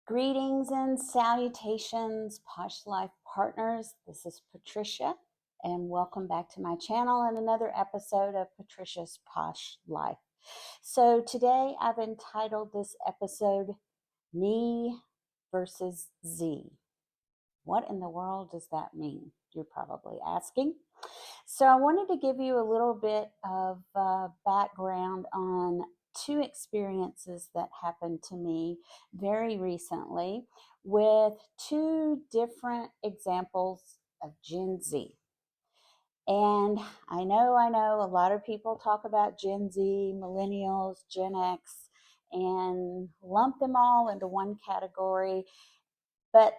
Greetings and salutations, Posh Life partners. This is Patricia, and welcome back to my channel and another episode of Patricia's Posh Life. So, today I've entitled this episode Me versus Z. What in the world does that mean? You're probably asking. So, I wanted to give you a little bit of background on two experiences that happened to me very recently with two different examples of Gen Z. And I know a lot of people talk about Gen Z, millennials, Gen X, and lump them all into one category. But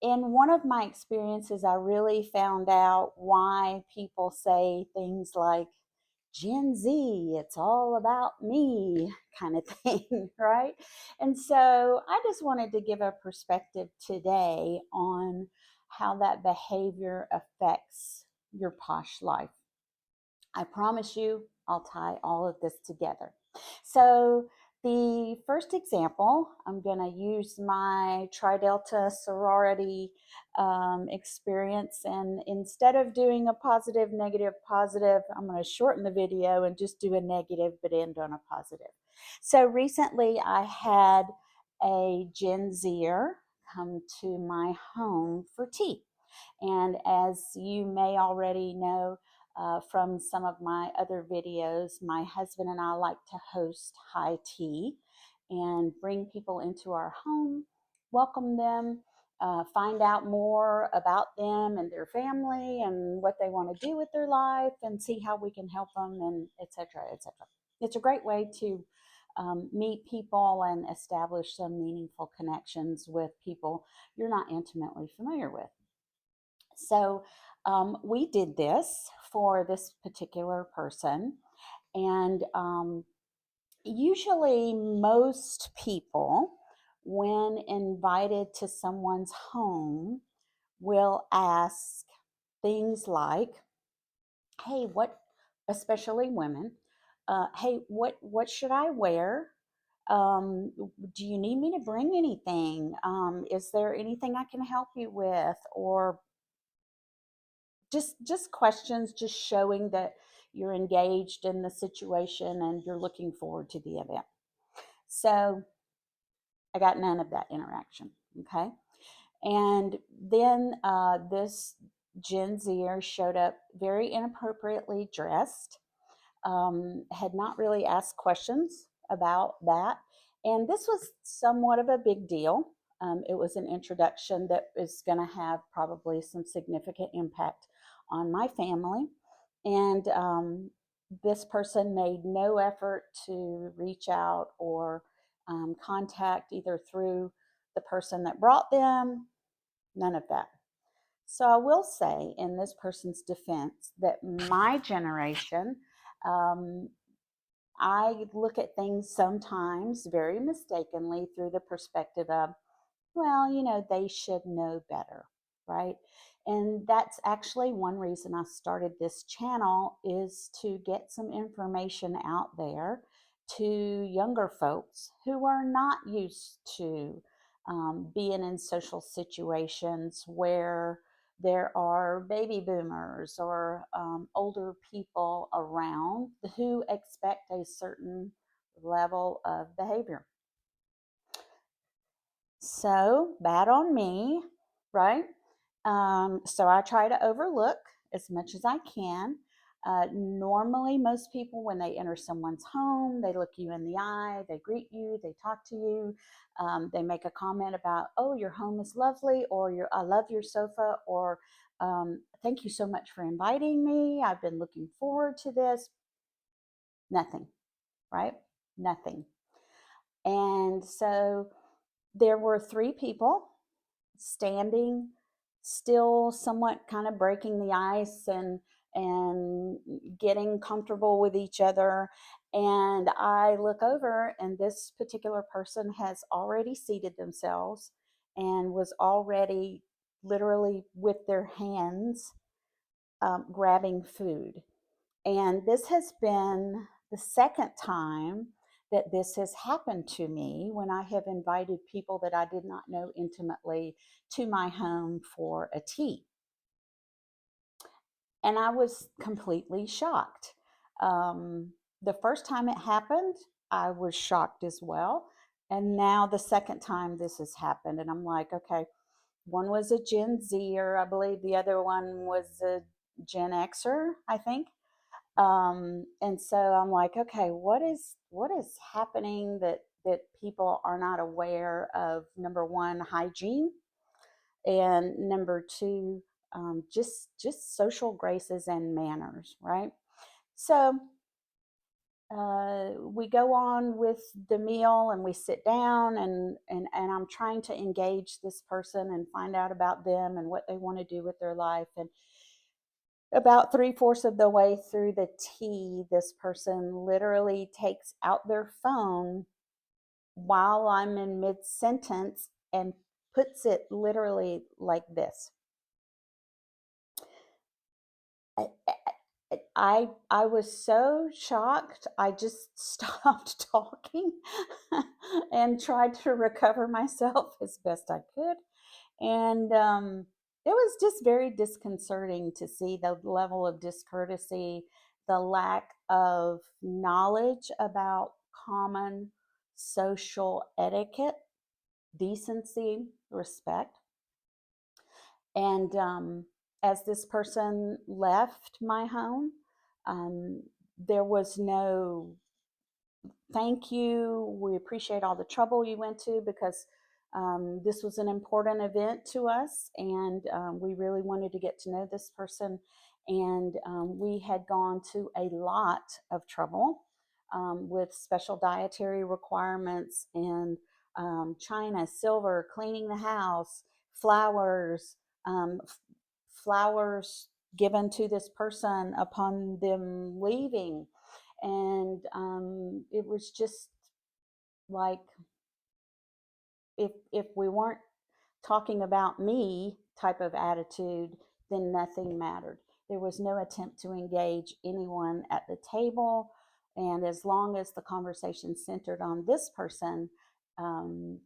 in one of my experiences, I really found out why people say things like Gen Z, it's all about me kind of thing, right? And so I just wanted to give a perspective today on how that behavior affects your posh life. I promise you, I'll tie all of this together. So, the first example, I'm going to use my Tri Delta sorority experience. And instead of doing a positive, negative, positive, I'm going to shorten the video and just do a negative but end on a positive. So, recently I had a Gen Zer come to my home for tea. And as you may already know, from some of my other videos, my husband and I like to host high tea and bring people into our home, welcome them, find out more about them and their family and what they want to do with their life and see how we can help them, and etc., etc. It's a great way to meet people and establish some meaningful connections with people you're not intimately familiar with. So we did this for this particular person, and usually most people, when invited to someone's home, will ask things like, "Hey, what?" Especially women. "Hey, what should I wear? Do you need me to bring anything? Is there anything I can help you with?" Or just questions, just showing that you're engaged in the situation and you're looking forward to the event. So I got none of that interaction. Okay. And then this Gen Zer showed up very inappropriately dressed, had not really asked questions about that. And this was somewhat of a big deal. It was an introduction that is going to have probably some significant impact on my family. And this person made no effort to reach out or contact either through the person that brought them, none of that. So I will say, in this person's defense, that my generation, um, I look at things sometimes very mistakenly through the perspective of, well, they should know better, right? And that's actually one reason I started this channel, is to get some information out there to younger folks who are not used to being in social situations where there are baby boomers or older people around who expect a certain level of behavior. So bad on me, right? So I try to overlook as much as I can. Normally, most people, when they enter someone's home, they look you in the eye, they greet you, they talk to you, they make a comment about, "Oh, your home is lovely," or "I love your sofa," or "Thank you so much for inviting me. I've been looking forward to this." Nothing, right? Nothing. And so there were three people standing, still somewhat kind of breaking the ice and getting comfortable with each other. And I look over, and this particular person has already seated themselves and was already literally with their hands grabbing food. And this has been the second time that this has happened to me when I have invited people that I did not know intimately to my home for a tea. And I was completely shocked. The first time it happened, I was shocked as well. And now the second time this has happened, and I'm like, okay, one was a Gen Zer, I believe the other one was a Gen Xer, I think. And so I'm like, okay, what is happening that people are not aware of? Number one, hygiene, and number two, just social graces and manners, right? So we go on with the meal and we sit down, and I'm trying to engage this person and find out about them and what they want to do with their life. And about three-fourths of the way through the tea, this person literally takes out their phone while I'm in mid sentence and puts it literally like this. I was so shocked. I just stopped talking and tried to recover myself as best I could. And it was just very disconcerting to see the level of discourtesy, the lack of knowledge about common social etiquette, decency, respect. And as this person left my home, um, there was no thank you. We appreciate all the trouble you went to, because this was an important event to us, and we really wanted to get to know this person. And we had gone to a lot of trouble with special dietary requirements and china, silver, cleaning the house, flowers, um, flowers given to this person upon them leaving. And it was just like, if we weren't talking about me type of attitude, then nothing mattered. There was no attempt to engage anyone at the table. And as long as the conversation centered on this person,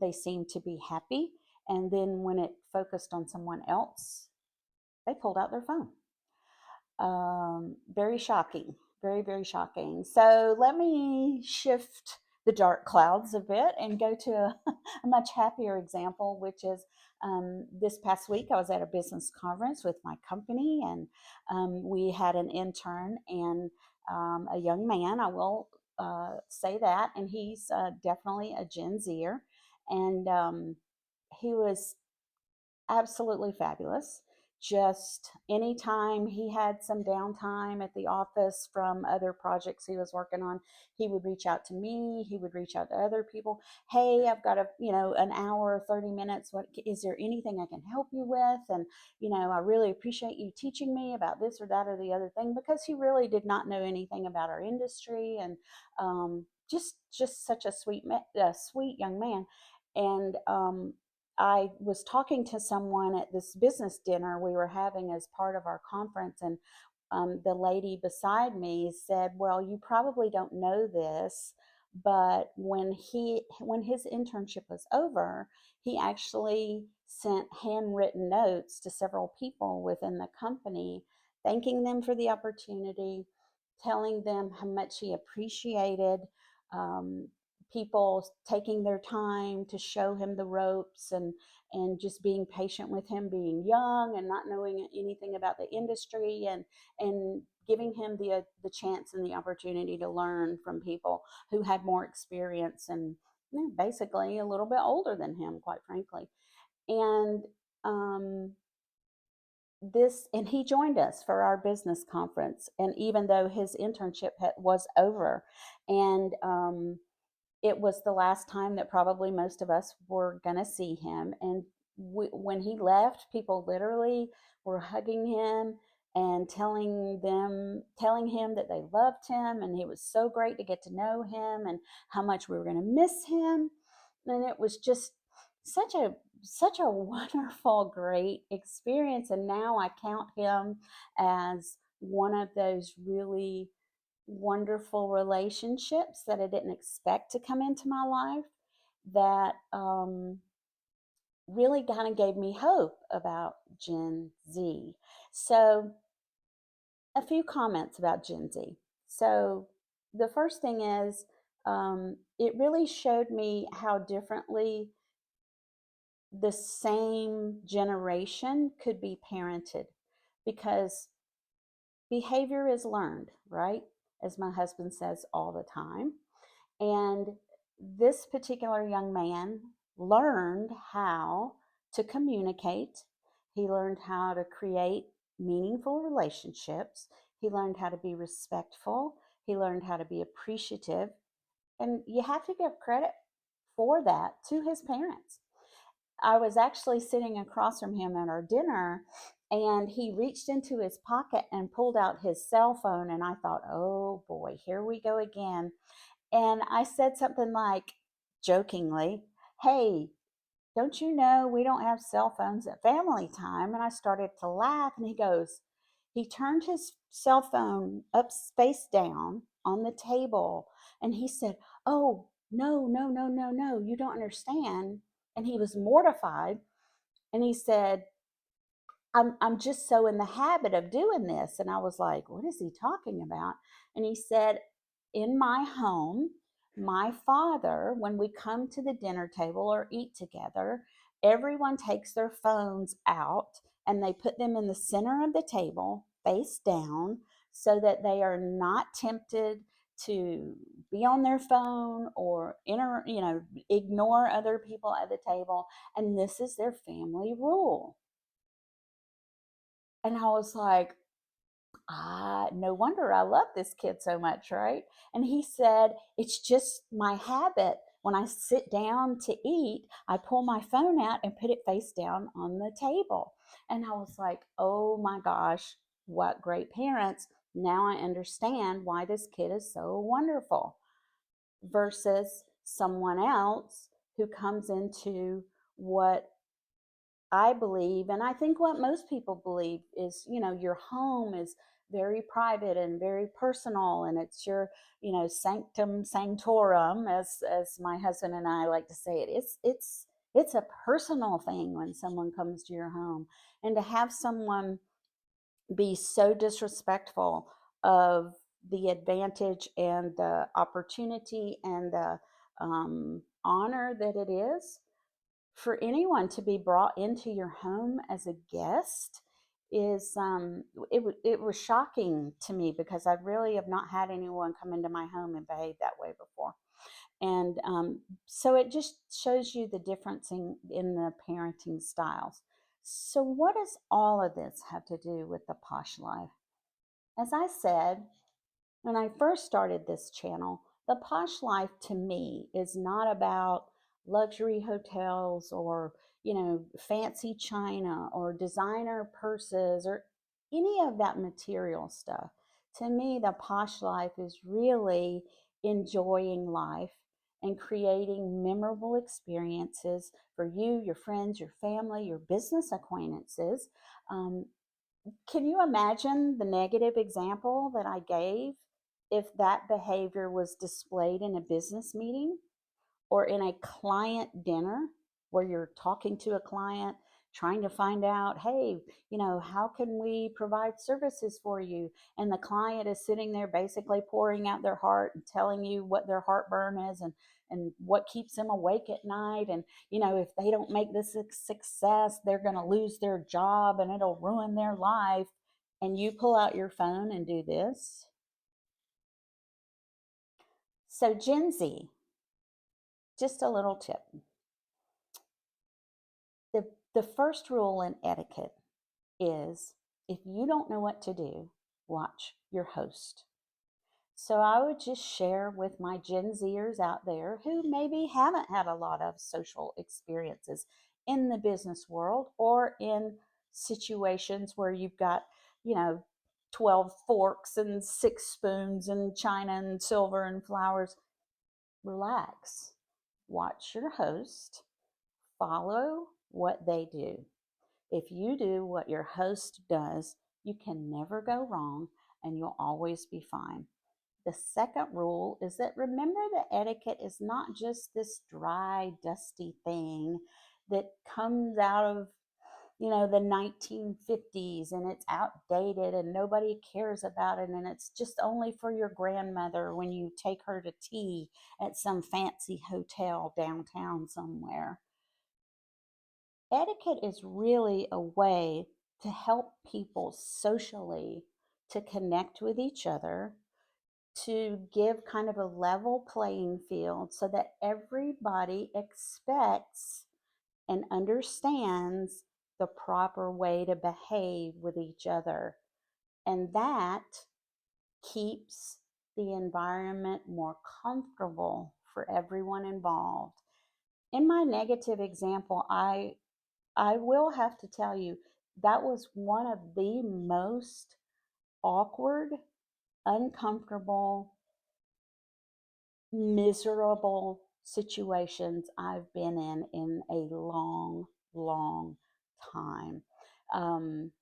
they seemed to be happy. And then when it focused on someone else, they pulled out their phone. Very shocking, very, very shocking. So let me shift the dark clouds a bit and go to a much happier example, which is this past week I was at a business conference with my company, and we had an intern and a young man, I will say that, and he's definitely a Gen Zer, and he was absolutely fabulous. Just anytime he had some downtime at the office from other projects he was working on, he would reach out to me. He would reach out to other people. Hey, I've got an hour, 30 minutes. What is there anything I can help you with? And, I really appreciate you teaching me about this or that or the other thing, because he really did not know anything about our industry. And just such a sweet young man. And I was talking to someone at this business dinner we were having as part of our conference, and the lady beside me said, "Well, you probably don't know this, but when his internship was over, he actually sent handwritten notes to several people within the company, thanking them for the opportunity, telling them how much he appreciated." Um, People taking their time to show him the ropes, and just being patient with him being young and not knowing anything about the industry, and giving him the chance and the opportunity to learn from people who had more experience and basically a little bit older than him, quite frankly. And um, and he joined us for our business conference, and even though his internship was over, and it was the last time that probably most of us were going to see him. And when he left, people literally were hugging him and telling him that they loved him, and it was so great to get to know him and how much we were going to miss him. And it was just such a wonderful, great experience. And now I count him as one of those really wonderful relationships that I didn't expect to come into my life that really kind of gave me hope about Gen Z. So, a few comments about Gen Z. So, the first thing is, it really showed me how differently the same generation could be parented because behavior is learned, right? As my husband says all the time. And this particular young man learned how to communicate. He learned how to create meaningful relationships. He learned how to be respectful. He learned how to be appreciative. And you have to give credit for that to his parents. I was actually sitting across from him at our dinner, and he reached into his pocket and pulled out his cell phone. And I thought, oh boy, here we go again. And I said something like, jokingly, hey, don't you know we don't have cell phones at family time? And I started to laugh, and he turned his cell phone up, face down on the table, and he said, oh, no, no, no, no, no, you don't understand. And he was mortified. And he said, I'm just so in the habit of doing this. And I was like, what is he talking about? And he said, in my home, my father, when we come to the dinner table or eat together, everyone takes their phones out and they put them in the center of the table, face down, so that they are not tempted to be on their phone or ignore other people at the table. And this is their family rule. And I was like, no wonder I love this kid so much, right? And he said, it's just my habit. When I sit down to eat, I pull my phone out and put it face down on the table. And I was like, oh my gosh, what great parents. Now I understand why this kid is so wonderful versus someone else who comes into what I believe, and I think what most people believe is, your home is very private and very personal, and it's your, sanctum sanctorum, as my husband and I like to say it. It's a personal thing when someone comes to your home, and to have someone be so disrespectful of the advantage and the opportunity and the honor that it is for anyone to be brought into your home as a guest is it was shocking to me because I really have not had anyone come into my home and behave that way before. And so it just shows you the difference in the parenting styles. So what does all of this have to do with the posh life? As I said, when I first started this channel, the posh life to me is not about luxury hotels or, fancy china or designer purses or any of that material stuff. To me, the posh life is really enjoying life and creating memorable experiences for you, your friends, your family, your business acquaintances. Um, can you imagine the negative example that I gave if that behavior was displayed in a business meeting or in a client dinner where you're talking to a client, trying to find out, hey, how can we provide services for you? And the client is sitting there basically pouring out their heart and telling you what their heartburn is and what keeps them awake at night. And, if they don't make this a success, they're going to lose their job and it'll ruin their life. And you pull out your phone and do this. So, Gen Z, just a little tip. The first rule in etiquette is if you don't know what to do, watch your host. So I would just share with my Gen Zers out there who maybe haven't had a lot of social experiences in the business world or in situations where you've got, you know, 12 forks and 6 spoons and china and silver and flowers. Relax. Watch your host. Follow what they do. If you do what your host does, you can never go wrong and you'll always be fine. The second rule is that remember that etiquette is not just this dry, dusty thing that comes out of the 1950s and it's outdated and nobody cares about it and it's just only for your grandmother when you take her to tea at some fancy hotel downtown somewhere. Etiquette is really a way to help people socially to connect with each other, to give kind of a level playing field so that everybody expects and understands the proper way to behave with each other. And that keeps the environment more comfortable for everyone involved. In my negative example, I will have to tell you that was one of the most awkward, uncomfortable, miserable situations I've been in a long, long time. Um,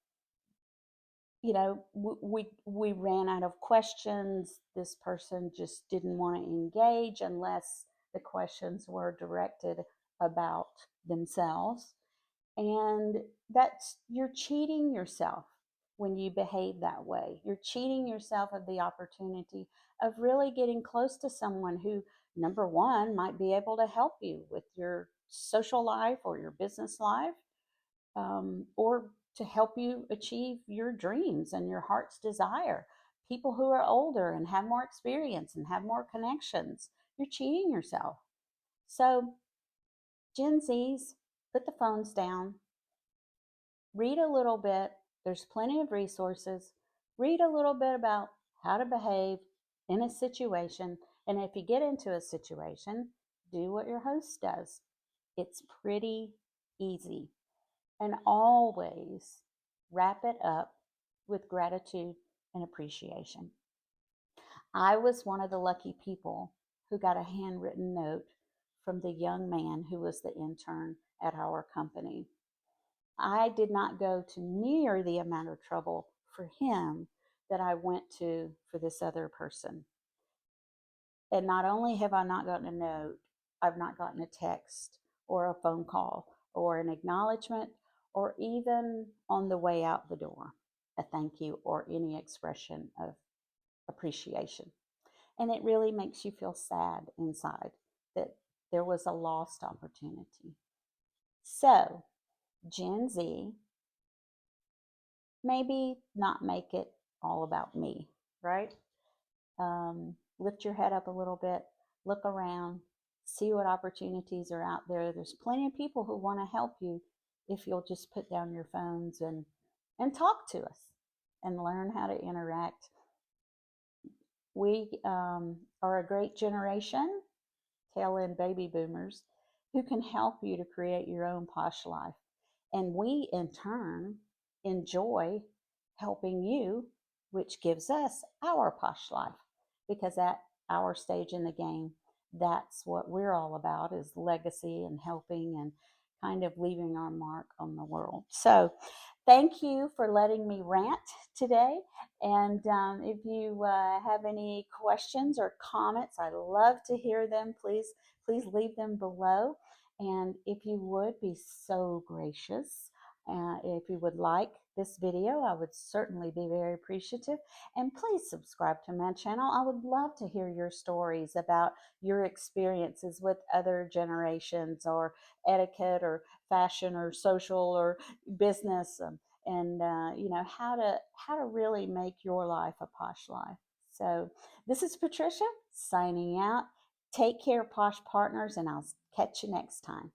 we ran out of questions. This person just didn't want to engage unless the questions were directed about themselves. And that's, you're cheating yourself when you behave that way. You're cheating yourself of the opportunity of really getting close to someone who, number one, might be able to help you with your social life or your business life, or to help you achieve your dreams and your heart's desire. People who are older and have more experience and have more connections, you're cheating yourself. So, Gen Zs, put the phones down, read a little bit. There's plenty of resources. Read a little bit about how to behave in a situation. And if you get into a situation, do what your host does. It's pretty easy. And always wrap it up with gratitude and appreciation. I was one of the lucky people who got a handwritten note from the young man who was the intern at our company. I did not go to near the amount of trouble for him that I went to for this other person. And not only have I not gotten a note, I've not gotten a text or a phone call or an acknowledgement or even on the way out the door, a thank you or any expression of appreciation. And it really makes you feel sad inside that there was a lost opportunity. So, Gen Z, maybe not make it all about me, right? Lift your head up a little bit, look around, see what opportunities are out there. There's plenty of people who want to help you if you'll just put down your phones and talk to us and learn how to interact. We are a great generation, tail end baby boomers, who can help you to create your own posh life. And we, in turn, enjoy helping you, which gives us our posh life. Because at our stage in the game, that's what we're all about, is legacy and helping and kind of leaving our mark on the world. So thank you for letting me rant today. And if you have any questions or comments, I love to hear them. Please leave them below. And if you would be so gracious, if you would like this video, I would certainly be very appreciative. And please subscribe to my channel. I would love to hear your stories about your experiences with other generations, or etiquette or fashion or social or business, and how to really make your life a posh life. So this is Patricia signing out. Take care, posh partners, and I'll catch you next time.